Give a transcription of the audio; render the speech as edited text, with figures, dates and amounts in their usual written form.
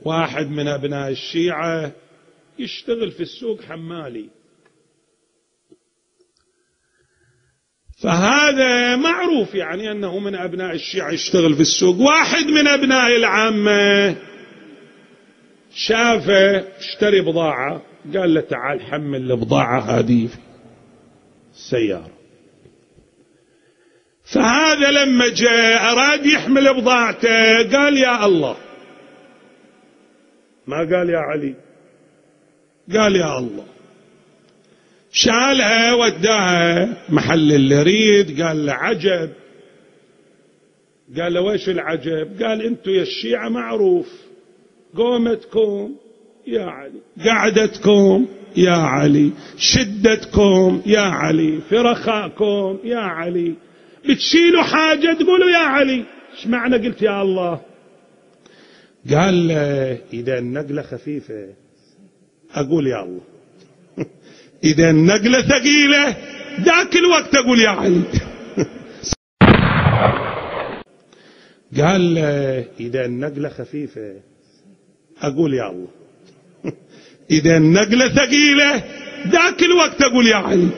واحد من أبناء الشيعة يشتغل في السوق حمالي، فهذا معروف يعني أنه من أبناء الشيعة يشتغل في السوق. واحد من أبناء العامة شافه اشتري بضاعة، قال له تعال حمل البضاعة هذه في السيارة. فهذا لما جاء أراد يحمل بضاعته قال يا الله، ما قال يا علي، قال يا الله. شالها وداها محل اللي يريد، قال له عجب. قال له ويش العجب؟ قال انتو يا الشيعة معروف، قومتكم يا علي، قعدتكم يا علي، شدتكم يا علي، في رخاءكم يا علي، بتشيلوا حاجة تقولوا يا علي، ايش معنى قلت يا الله؟ قال له إذا النقلة خفيفة أقول يا الله، إذا النقلة ثقيلة ذاك الوقت أقول يا علي. قال له إذا النقلة خفيفة أقول يا الله، إذا النقلة ثقيلة ذاك الوقت أقول يا علي.